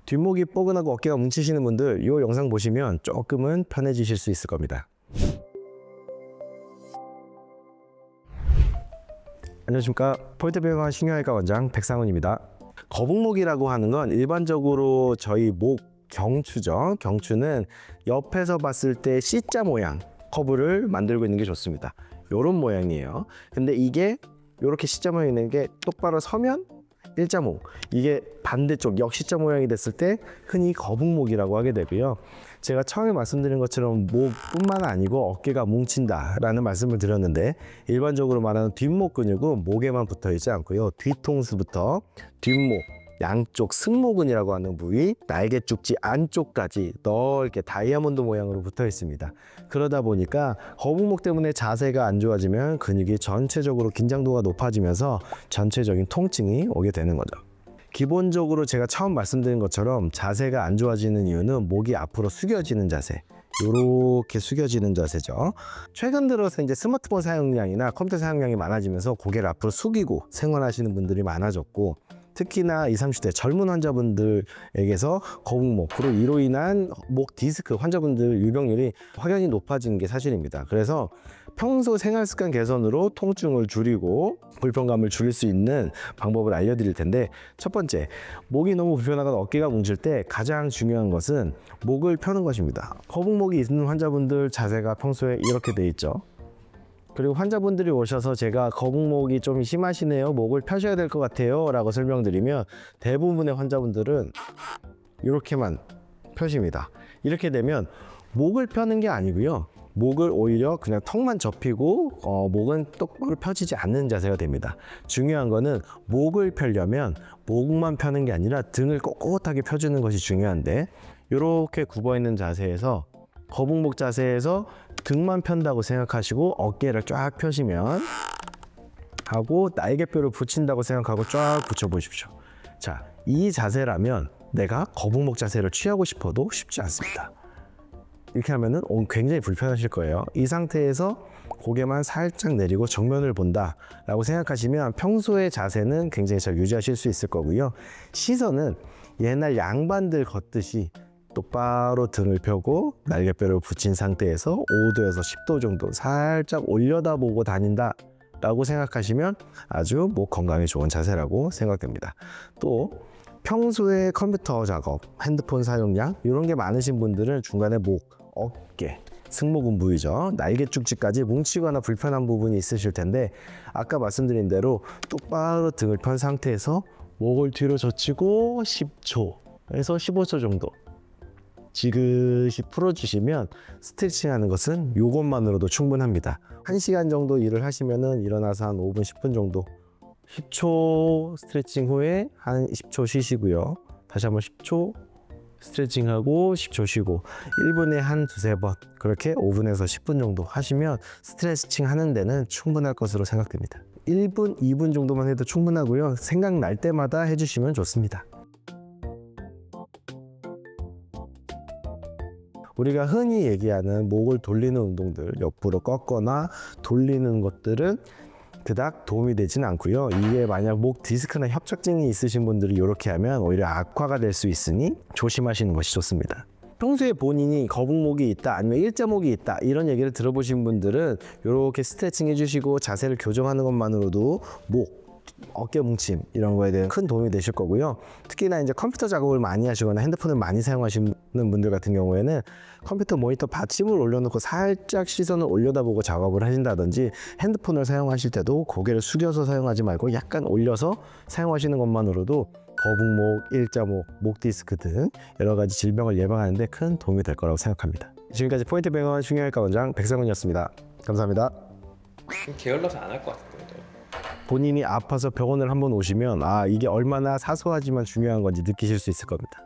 뒷목이 뻐근하고 어깨가 뭉치시는 분들 이 영상 보시면 조금은 편해지실 수 있을 겁니다. 안녕하십니까. 포인트병원 신경외과 원장 백상훈입니다. 거북목이라고 하는 건 일반적으로 저희 목 경추죠. 경추는 옆에서 봤을 때 C자 모양 커브를 만들고 있는 게 좋습니다. 이런 모양이에요. 근데 이게 이렇게 C자 모양이 있는 게 똑바로 서면 일자목, 이게 반대쪽 역시자 모양이 됐을 때 흔히 거북목이라고 하게 되고요. 제가 처음에 말씀드린 것처럼 목뿐만 아니고 어깨가 뭉친다라는 말씀을 드렸는데, 일반적으로 말하는 뒷목 근육은 목에만 붙어 있지 않고요. 뒤통수부터 뒷목, 양쪽 승모근이라고 하는 부위, 날개 쪽지 안쪽까지 넓게 다이아몬드 모양으로 붙어 있습니다. 그러다 보니까 거북목 때문에 자세가 안 좋아지면 근육이 전체적으로 긴장도가 높아지면서 전체적인 통증이 오게 되는 거죠. 기본적으로 제가 처음 말씀드린 것처럼 자세가 안 좋아지는 이유는 목이 앞으로 숙여지는 자세, 이렇게 숙여지는 자세죠. 최근 들어서 이제 스마트폰 사용량이나 컴퓨터 사용량이 많아지면서 고개를 앞으로 숙이고 생활하시는 분들이 많아졌고, 특히나 20, 30대 젊은 환자분들에게서 거북목으로 이로 인한 목 디스크 환자분들 유병률이 확연히 높아진 게 사실입니다. 그래서 평소 생활 습관 개선으로 통증을 줄이고 불편감을 줄일 수 있는 방법을 알려드릴 텐데, 첫 번째, 목이 너무 불편하거나 어깨가 뭉칠 때 가장 중요한 것은 목을 펴는 것입니다. 거북목이 있는 환자분들 자세가 평소에 이렇게 돼 있죠. 그리고 환자분들이 오셔서 제가 거북목이 좀 심하시네요, 목을 펴셔야 될 것 같아요 라고 설명드리면 대부분의 환자분들은 이렇게만 펴십니다. 이렇게 되면 목을 펴는 게 아니고요, 목을 오히려 그냥 턱만 접히고 목은 똑바로 펴지지 않는 자세가 됩니다. 중요한 거는 목을 펴려면 목만 펴는 게 아니라 등을 꼿꼿하게 펴주는 것이 중요한데, 이렇게 굽어 있는 자세에서, 거북목 자세에서 등만 편다고 생각하시고 어깨를 쫙 펴시면 하고 날개뼈를 붙인다고 생각하고 쫙 붙여 보십시오. 자, 이 자세라면 내가 거북목 자세를 취하고 싶어도 쉽지 않습니다. 이렇게 하면은 굉장히 불편하실 거예요. 이 상태에서 고개만 살짝 내리고 정면을 본다 라고 생각하시면 평소의 자세는 굉장히 잘 유지하실 수 있을 거고요. 시선은 옛날 양반들 걷듯이 똑바로 등을 펴고 날개뼈를 붙인 상태에서 5도에서 10도 정도 살짝 올려다보고 다닌다 라고 생각하시면 아주 목 건강에 좋은 자세라고 생각됩니다. 또 평소에 컴퓨터 작업, 핸드폰 사용량 이런 게 많으신 분들은 중간에 목, 어깨, 승모근 부위죠, 날개 쪽지까지 뭉치거나 불편한 부분이 있으실 텐데, 아까 말씀드린 대로 똑바로 등을 편 상태에서 목을 뒤로 젖히고 10초에서 15초 정도 지그시 풀어주시면 스트레칭 하는 것은 이것만으로도 충분합니다. 1시간 정도 일을 하시면은 일어나서 한 5분, 10분 정도 10초 스트레칭 후에 한 10초 쉬시고요. 다시 한번 10초 스트레칭하고 10초 쉬고 1분에 한 두세 번, 그렇게 5분에서 10분 정도 하시면 스트레칭 하는 데는 충분할 것으로 생각됩니다. 1분, 2분 정도만 해도 충분하고요. 생각날 때마다 해주시면 좋습니다. 우리가 흔히 얘기하는 목을 돌리는 운동들, 옆으로 꺾거나 돌리는 것들은 그닥 도움이 되지는 않고요. 이게 만약 목 디스크나 협착증이 있으신 분들이 이렇게 하면 오히려 악화가 될 수 있으니 조심하시는 것이 좋습니다. 평소에 본인이 거북목이 있다, 아니면 일자목이 있다, 이런 얘기를 들어보신 분들은 이렇게 스트레칭 해주시고 자세를 교정하는 것만으로도 목, 어깨 뭉침 이런 거에 대해 큰 도움이 되실 거고요. 특히나 이제 컴퓨터 작업을 많이 하시거나 핸드폰을 많이 사용하시는 분들 같은 경우에는 컴퓨터 모니터 받침을 올려놓고 살짝 시선을 올려다보고 작업을 하신다든지, 핸드폰을 사용하실 때도 고개를 숙여서 사용하지 말고 약간 올려서 사용하시는 것만으로도 거북목, 일자목, 목 디스크 등 여러 가지 질병을 예방하는 데 큰 도움이 될 거라고 생각합니다. 지금까지 포인트병원 신경외과 원장 백상훈이었습니다. 감사합니다. 게을러서 안 할 것 같은데. 본인이 아파서 병원을 한번 오시면 이게 얼마나 사소하지만 중요한 건지 느끼실 수 있을 겁니다.